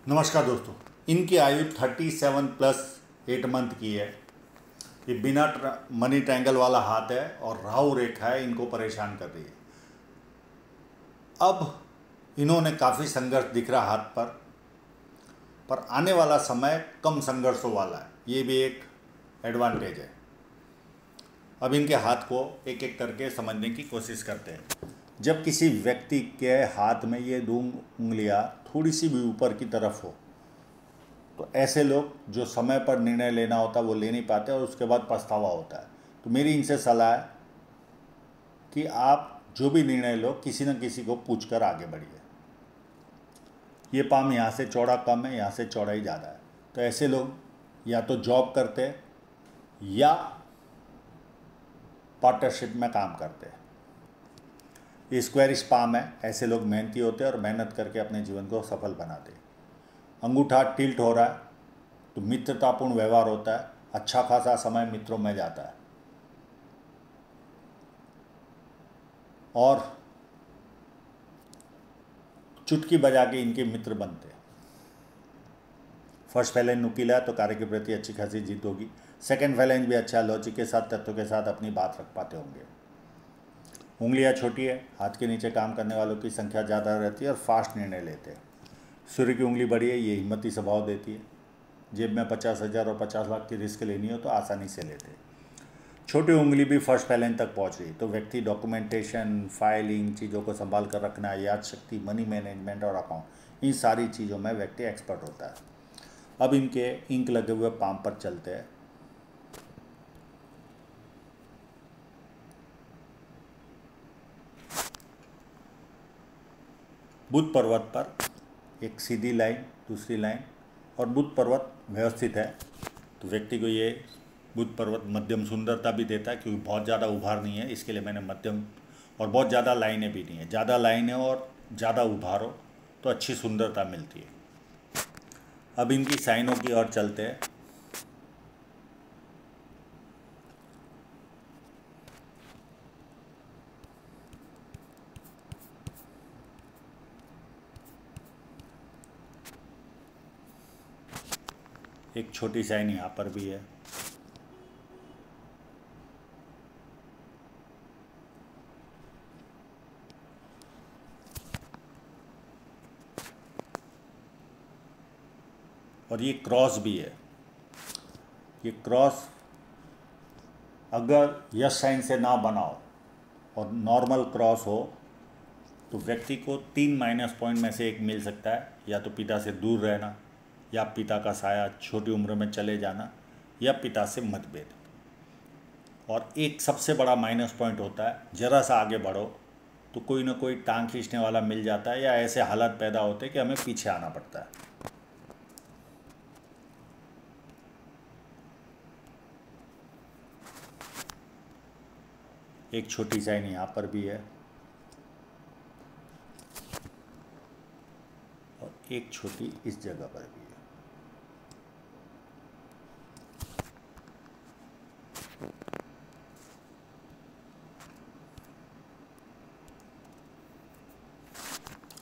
नमस्कार दोस्तों। इनकी आयु 37+8 मंथ की है। ये बिना मनी ट्रायंगल वाला हाथ है और राहु रेखा है, इनको परेशान कर रही है। अब इन्होंने काफ़ी संघर्ष दिख रहा हाथ पर आने वाला समय कम संघर्षों वाला है, ये भी एक एडवांटेज है। अब इनके हाथ को एक एक करके समझने की कोशिश करते हैं। जब किसी व्यक्ति के हाथ में ये दो उंगलियां थोड़ी सी भी ऊपर की तरफ हो तो ऐसे लोग जो समय पर निर्णय लेना होता है वो ले नहीं पाते और उसके बाद पछतावा होता है। तो मेरी इनसे सलाह है कि आप जो भी निर्णय लो किसी न किसी को पूछकर आगे बढ़िए। ये पाम यहाँ से चौड़ा कम है, यहाँ से चौड़ाई ज़्यादा है। तो ऐसे लोग या तो जॉब करते हैं या पार्टनरशिप में काम करते हैं। ये स्क्वायरिश पाम है, ऐसे लोग मेहनती होते हैं और मेहनत करके अपने जीवन को सफल बनाते हैं। अंगूठा टिल्ट हो रहा है तो मित्रतापूर्ण व्यवहार होता है, अच्छा खासा समय मित्रों में जाता है और चुटकी बजा के इनके मित्र बनते हैं। फर्स्ट फैलेंज नुकीला है तो कार्य के प्रति अच्छी खासी जीत होगी। सेकंड फैलेंज भी अच्छा लॉजिक के साथ तत्वों के साथ अपनी बात रख पाते होंगे। उंगलियां छोटी है, हाथ के नीचे काम करने वालों की संख्या ज़्यादा रहती है और फास्ट निर्णय लेते हैं। सूर्य की उंगली बड़ी है, ये हिम्मती स्वभाव देती है। जेब में 50,000 और 50 लाख की रिस्क लेनी हो तो आसानी से लेते हैं। छोटी उंगली भी फर्स्ट फैलेंज तक पहुंच रही तो व्यक्ति डॉक्यूमेंटेशन, फाइलिंग, चीज़ों को संभाल कर रखना, याद शक्ति, मनी मैनेजमेंट और अकाउंट, इन सारी चीज़ों में व्यक्ति एक्सपर्ट होता है। अब इनके इंक लगे हुए पाम पर चलते हैं। बुध पर्वत पर एक सीधी लाइन, दूसरी लाइन और बुध पर्वत व्यवस्थित है तो व्यक्ति को ये बुध पर्वत मध्यम सुंदरता भी देता है, क्योंकि बहुत ज़्यादा उभार नहीं है, इसके लिए मैंने मध्यम, और बहुत ज़्यादा लाइनें भी नहीं है। ज़्यादा लाइनें और ज़्यादा उभार हो तो अच्छी सुंदरता मिलती है। अब इनकी साइनों की ओर चलते हैं। एक छोटी साइन यहाँ पर भी है। और ये क्रॉस भी है। ये क्रॉस अगर यस साइन से ना बनाओ और नॉर्मल क्रॉस हो तो व्यक्ति को 3 माइनस पॉइंट में से एक मिल सकता है, या तो पिता से दूर रहना, या पिता का साया, छोटी उम्र में चले जाना, या पिता से मतभेद। और एक सबसे बड़ा माइनस पॉइंट होता है, ज़रा सा आगे बढ़ो तो कोई ना कोई टांग खींचने वाला मिल जाता है, या ऐसे हालात पैदा होते हैं कि हमें पीछे आना पड़ता है। एक छोटी साइन यहाँ पर भी है और एक छोटी इस जगह पर भी है।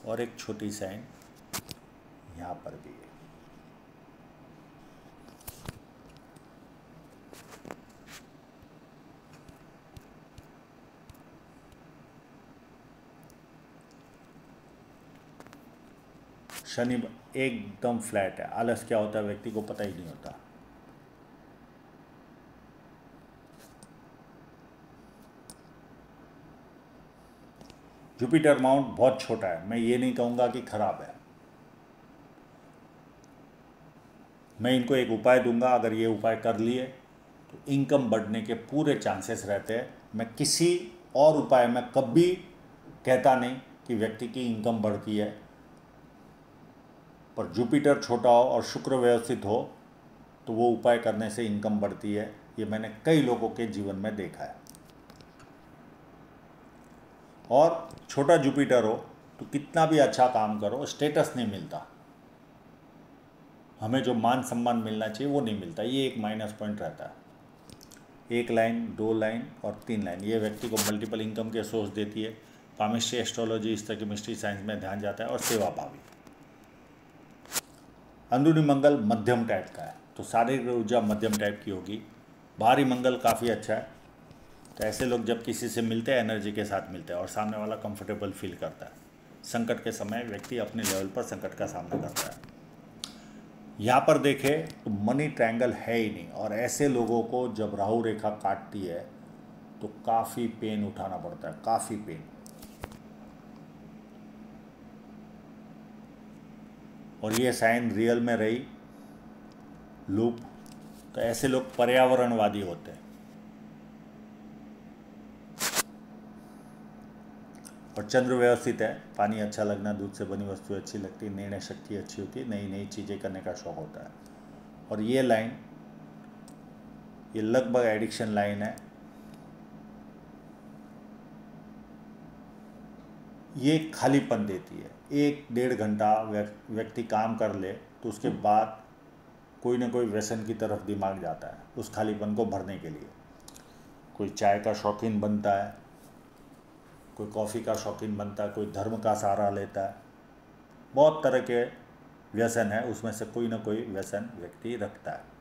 और एक छोटी साइन यहाँ पर भी है। शनि एकदम फ्लैट है। आलस क्या होता है व्यक्ति को पता ही नहीं होता। जुपिटर माउंट बहुत छोटा है, मैं ये नहीं कहूँगा कि खराब है। मैं इनको एक उपाय दूंगा, अगर ये उपाय कर लिए तो इनकम बढ़ने के पूरे चांसेस रहते हैं। मैं किसी और उपाय में कभी कहता नहीं कि व्यक्ति की इनकम बढ़ती है, पर जुपिटर छोटा हो और शुक्र व्यवस्थित हो तो वो उपाय करने से इनकम बढ़ती है। ये मैंने कई लोगों के जीवन में देखा है। और छोटा जुपिटर हो तो कितना भी अच्छा काम करो, स्टेटस नहीं मिलता, हमें जो मान सम्मान मिलना चाहिए वो नहीं मिलता। ये एक माइनस पॉइंट रहता है। 1 लाइन, 2 लाइन और 3 लाइन ये व्यक्ति को मल्टीपल इनकम के सोर्स देती है। पामिस्ट्री, एस्ट्रोलॉजी, इस तरह की मिस्ट्री साइंस में ध्यान जाता है। और सेवा भावी, अंदरूनी मंगल मध्यम टाइप का है, तो शारीरिक ऊर्जा मध्यम टाइप की होगी। बाहरी मंगल काफ़ी अच्छा है, तो ऐसे लोग जब किसी से मिलते हैं एनर्जी के साथ मिलते हैं और सामने वाला कंफर्टेबल फील करता है। संकट के समय व्यक्ति अपने लेवल पर संकट का सामना करता है। यहाँ पर देखें तो मनी ट्रायंगल है ही नहीं, और ऐसे लोगों को जब राहु रेखा काटती है तो काफ़ी पेन उठाना पड़ता है, काफ़ी पेन। और ये साइन रियल में रही लूप, तो ऐसे लोग पर्यावरणवादी होते हैं। और चंद्र व्यवस्थित है, पानी अच्छा लगना, दूध से बनी वस्तु अच्छी लगती, निर्णय शक्ति अच्छी होती है, नई नई चीज़ें करने का शौक होता है। और ये लाइन, ये लगभग एडिक्शन लाइन है। ये खालीपन देती है। 1-1.5 घंटा व्यक्ति काम कर ले तो उसके बाद कोई ना कोई व्यसन की तरफ दिमाग जाता है उस खालीपन को भरने के लिए। कोई चाय का शौकीन बनता है, कोई कॉफ़ी का शौकीन बनता है, कोई धर्म का सहारा लेता है। बहुत तरह के व्यसन है, उसमें से कोई ना कोई व्यसन व्यक्ति रखता है।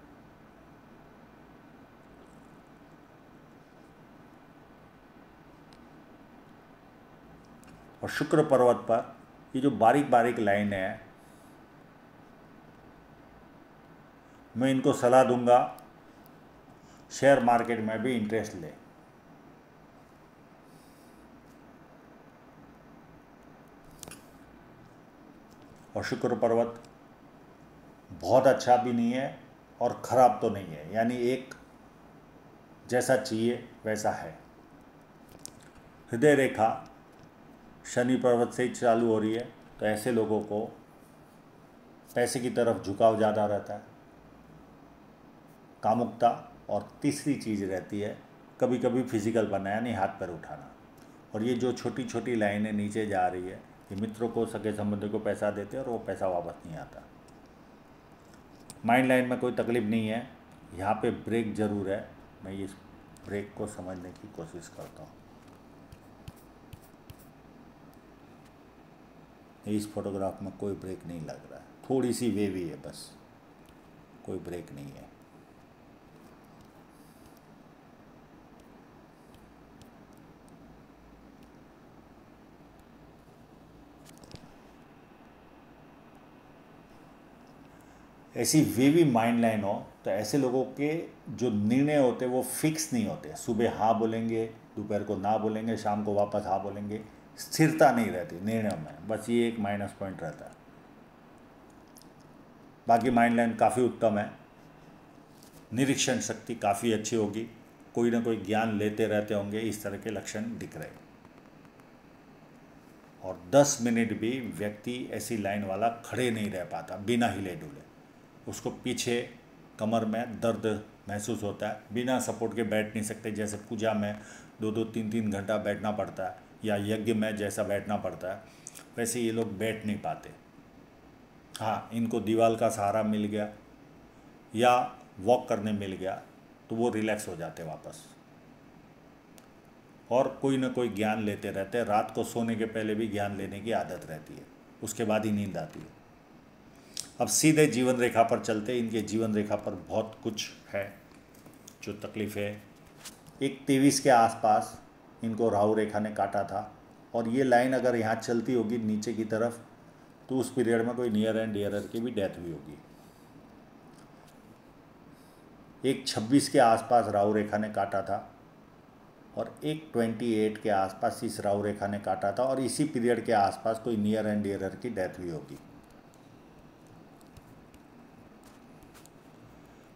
और शुक्र पर्वत पर ये जो बारीक बारीक लाइन है, मैं इनको सलाह दूंगा शेयर मार्केट में भी इंटरेस्ट ले। और शुक्र पर्वत बहुत अच्छा भी नहीं है और ख़राब तो नहीं है, यानी एक जैसा चाहिए वैसा है। हृदय रेखा शनि पर्वत से ही चालू हो रही है, तो ऐसे लोगों को पैसे की तरफ झुकाव ज़्यादा रहता है, कामुकता, और तीसरी चीज़ रहती है कभी कभी फिजिकल बनना, यानी हाथ पैर उठाना। और ये जो छोटी छोटी लाइनें नीचे जा रही है, ये मित्रों को, सगे संबंधियों को पैसा देते हैं और वो पैसा वापस नहीं आता। माइंड लाइन में कोई तकलीफ नहीं है, यहाँ पे ब्रेक ज़रूर है। मैं इस ब्रेक को समझने की कोशिश करता हूँ। इस फोटोग्राफ में कोई ब्रेक नहीं लग रहा है, थोड़ी सी वेवी है बस, कोई ब्रेक नहीं है। ऐसी वेवी माइंड लाइन हो तो ऐसे लोगों के जो निर्णय होते हैं वो फिक्स नहीं होते। सुबह हाँ बोलेंगे, दोपहर को ना बोलेंगे, शाम को वापस हाँ बोलेंगे। स्थिरता नहीं रहती निर्णयों में, बस ये एक माइनस पॉइंट रहता है। बाकी माइंड लाइन काफ़ी उत्तम है, निरीक्षण शक्ति काफ़ी अच्छी होगी, कोई ना कोई ज्ञान लेते रहते होंगे, इस तरह के लक्षण दिख रहे। और 10 मिनट भी व्यक्ति ऐसी लाइन वाला खड़े नहीं रह पाता बिना हिले डुले। उसको पीछे कमर में दर्द महसूस होता है, बिना सपोर्ट के बैठ नहीं सकते। जैसे पूजा में 2-2, 3-3 घंटा बैठना पड़ता है, या यज्ञ में जैसा बैठना पड़ता है, वैसे ये लोग बैठ नहीं पाते। हाँ, इनको दीवार का सहारा मिल गया या वॉक करने मिल गया तो वो रिलैक्स हो जाते वापस, और कोई ना कोई ज्ञान लेते रहते हैं। रात को सोने के पहले भी ज्ञान लेने की आदत रहती है, उसके बाद ही नींद आती है। अब सीधे जीवन रेखा पर चलते। इनके जीवन रेखा पर बहुत कुछ है जो तकलीफ़ है। एक 23 के आसपास इनको राहु रेखा ने काटा था, और ये लाइन अगर यहाँ चलती होगी नीचे की तरफ तो उस पीरियड में कोई नियर एंड डियरर की भी डेथ हुई होगी। एक 26 के आसपास राहु रेखा ने काटा था, और एक 28 के आसपास इस राहु रेखा ने काटा था, और इसी पीरियड के आसपास कोई नियर एंड डियरर की डेथ हुई होगी।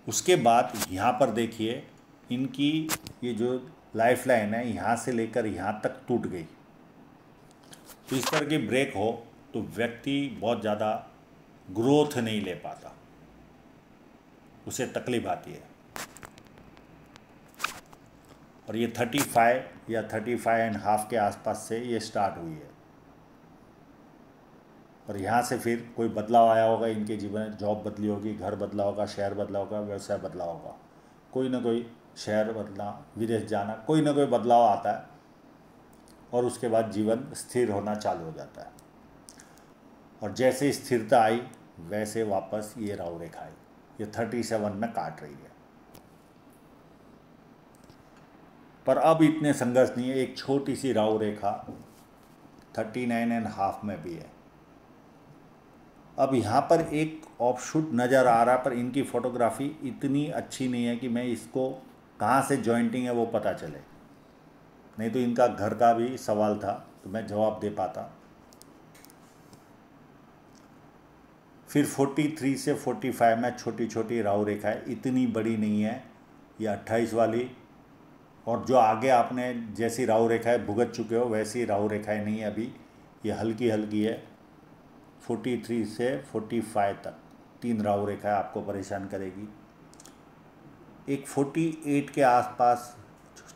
उसके बाद यहाँ पर देखिए, इनकी ये जो लाइफ लाइन है यहाँ से लेकर यहाँ तक टूट गई। तो इस तरह की ब्रेक हो तो व्यक्ति बहुत ज़्यादा ग्रोथ नहीं ले पाता, उसे तकलीफ आती है। और ये 35 या 35.5 के आसपास से ये स्टार्ट हुई है, और यहाँ से फिर कोई बदलाव आया होगा इनके जीवन में। जॉब बदली होगी, घर बदला होगा, शहर बदला होगा, व्यवसाय बदला होगा, कोई ना कोई शहर बदला, विदेश जाना, कोई ना कोई बदलाव आता है, और उसके बाद जीवन स्थिर होना चालू हो जाता है। और जैसे स्थिरता आई, वैसे वापस ये राहु रेखा है, ये 37 में काट रही है। पर अब इतने संघर्ष नहीं है, एक छोटी सी राहु रेखा 39.5 में भी है। अब यहाँ पर एक ऑफशूट नज़र आ रहा है, पर इनकी फोटोग्राफी इतनी अच्छी नहीं है कि मैं इसको कहाँ से जॉइंटिंग है वो पता चले, नहीं तो इनका घर का भी सवाल था तो मैं जवाब दे पाता। फिर 43 से 45 में छोटी छोटी राहु रेखाएं, इतनी बड़ी नहीं है, ये 28 वाली, और जो आगे आपने जैसी राहु रेखाएं भुगत चुके हो वैसी राहु रेखाएं नहीं है अभी, ये हल्की हल्की है। 43 से 45 तक 3 राहु रेखाएं आपको परेशान करेगी। एक 48 के आसपास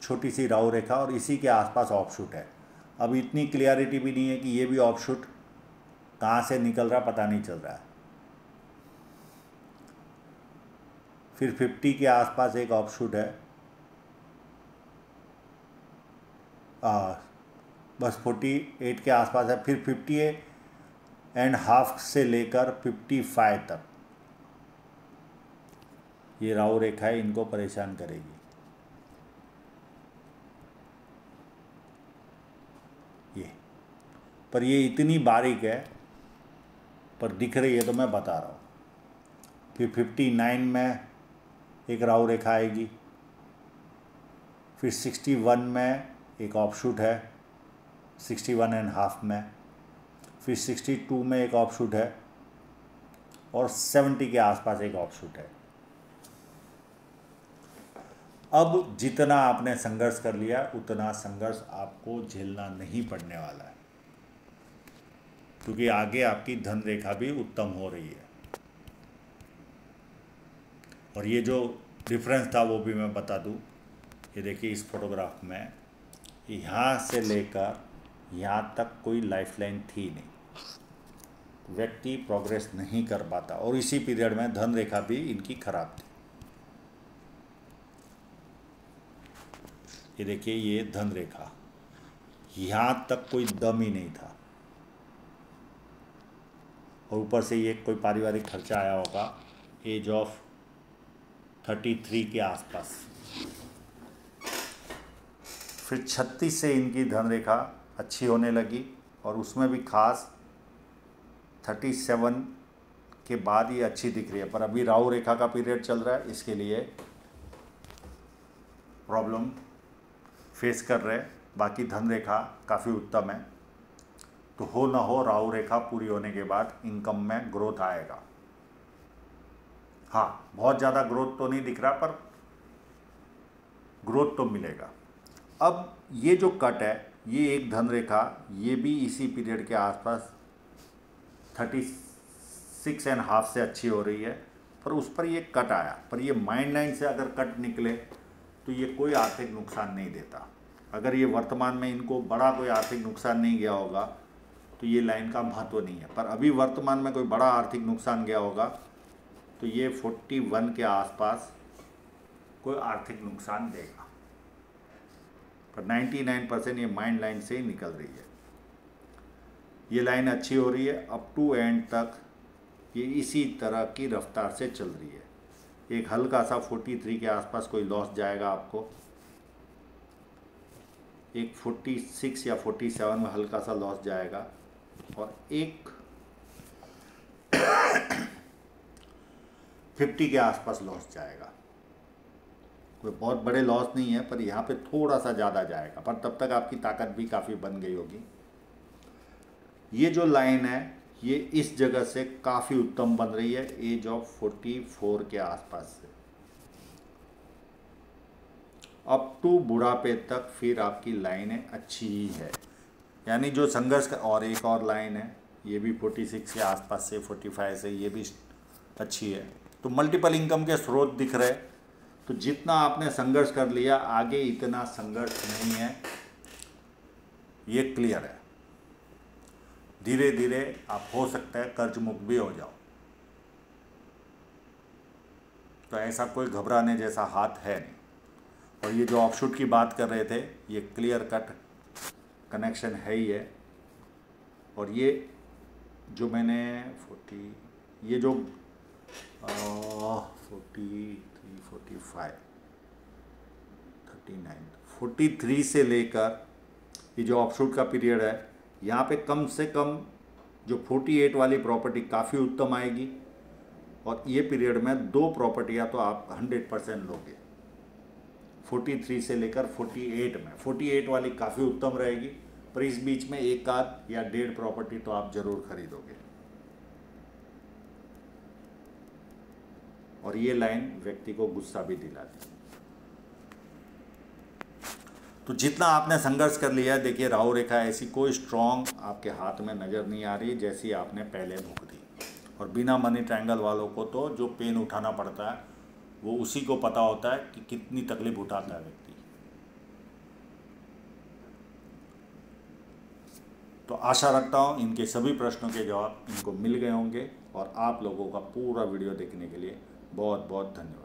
छोटी सी राहु रेखा और इसी के आसपास ऑफशूट है। अब इतनी क्लियरिटी भी नहीं है कि ये भी ऑफशूट कहाँ से निकल रहा पता नहीं चल रहा है। फिर 50 के आसपास एक ऑफशूट है, बस 48 के आसपास है। फिर 58.5 से लेकर 55 तक ये राहु रेखाएं इनको परेशान करेगी। ये पर ये इतनी बारीक है, पर दिख रही है तो मैं बता रहा हूँ। फिर 59 में एक राहु रेखा आएगी। फिर 61 में एक ऑफशूट है 61.5 में। फिर 62 में एक ऑफशूट है और 70 के आसपास एक ऑफशूट है। अब जितना आपने संघर्ष कर लिया उतना संघर्ष आपको झेलना नहीं पड़ने वाला है, क्योंकि आगे आपकी धन रेखा भी उत्तम हो रही है। और ये जो डिफरेंस था वो भी मैं बता दूं, ये देखिए इस फोटोग्राफ में यहाँ से लेकर यहाँ तक कोई लाइफलाइन थी नहीं, व्यक्ति प्रोग्रेस नहीं कर पाता, और इसी पीरियड में धन रेखा भी इनकी खराब थी। ये देखिए ये धन रेखा, यहाँ तक कोई दम ही नहीं था, और ऊपर से ये कोई पारिवारिक खर्चा आया होगा एज ऑफ 33 के आसपास। फिर 36 से इनकी धन रेखा अच्छी होने लगी, और उसमें भी खास 37 के बाद ये अच्छी दिख रही है। पर अभी राहु रेखा का पीरियड चल रहा है, इसके लिए प्रॉब्लम फेस कर रहे हैं। बाकी धन रेखा काफ़ी उत्तम है, तो हो ना हो राहु रेखा पूरी होने के बाद इनकम में ग्रोथ आएगा। हाँ, बहुत ज़्यादा ग्रोथ तो नहीं दिख रहा, पर ग्रोथ तो मिलेगा। अब ये जो कट है, ये एक धन रेखा, ये भी इसी पीरियड के आसपास 36.5 से अच्छी हो रही है, पर उस पर ये कट आया। पर ये माइंड लाइन से अगर कट निकले तो ये कोई आर्थिक नुकसान नहीं देता। अगर ये वर्तमान में इनको बड़ा कोई आर्थिक नुकसान नहीं गया होगा तो ये लाइन का महत्व नहीं है, पर अभी वर्तमान में कोई बड़ा आर्थिक नुकसान गया होगा तो ये 41 के आसपास कोई आर्थिक नुकसान देगा। पर 99% ये माइंड लाइन से ही निकल रही है। ये लाइन अच्छी हो रही है, अप टू एंड तक ये इसी तरह की रफ्तार से चल रही है। एक हल्का सा 43 के आसपास कोई लॉस जाएगा आपको, एक 46 या 47 में हल्का सा लॉस जाएगा, और एक 50 के आसपास लॉस जाएगा। कोई बहुत बड़े लॉस नहीं है, पर यहाँ पे थोड़ा सा ज़्यादा जाएगा, पर तब तक आपकी ताकत भी काफ़ी बन गई होगी। ये जो लाइन है ये इस जगह से काफ़ी उत्तम बन रही है, एज ऑफ 44 के आसपास से अप टू बुढ़ापे तक। फिर आपकी लाइनें अच्छी ही है, यानी जो संघर्ष का, और एक और लाइन है ये भी 46 के आसपास से 45 से, ये भी अच्छी है। तो मल्टीपल इनकम के स्रोत दिख रहे। तो जितना आपने संघर्ष कर लिया, आगे इतना संघर्ष नहीं है, ये क्लियर है। धीरे धीरे आप हो सकता है कर्ज मुक्त भी हो जाओ, तो ऐसा कोई घबराने जैसा हाथ है नहीं। और ये जो ऑफशूट की बात कर रहे थे, ये क्लियर कट कनेक्शन है ही है। और ये जो मैंने ये जो 43, 45, 39, 43 से लेकर ये जो ऑफशूट का पीरियड है, यहाँ पे कम से कम जो 48 वाली प्रॉपर्टी काफ़ी उत्तम आएगी, और ये पीरियड में 2 प्रॉपर्टियाँ तो आप 100% लोगे। 43 से लेकर 48 में 48 वाली काफ़ी उत्तम रहेगी, पर इस बीच में एक आध या 1.5 प्रॉपर्टी तो आप ज़रूर खरीदोगे। और ये लाइन व्यक्ति को गुस्सा भी दिलाती है। तो जितना आपने संघर्ष कर लिया, देखिए राहु रेखा ऐसी कोई स्ट्रॉन्ग आपके हाथ में नज़र नहीं आ रही जैसी आपने पहले भूख दी। और बिना मनी ट्रायंगल वालों को तो जो पेन उठाना पड़ता है वो उसी को पता होता है कि कितनी तकलीफ उठाता है व्यक्ति। तो आशा रखता हूँ इनके सभी प्रश्नों के जवाब इनको मिल गए होंगे, और आप लोगों का पूरा वीडियो देखने के लिए बहुत बहुत धन्यवाद।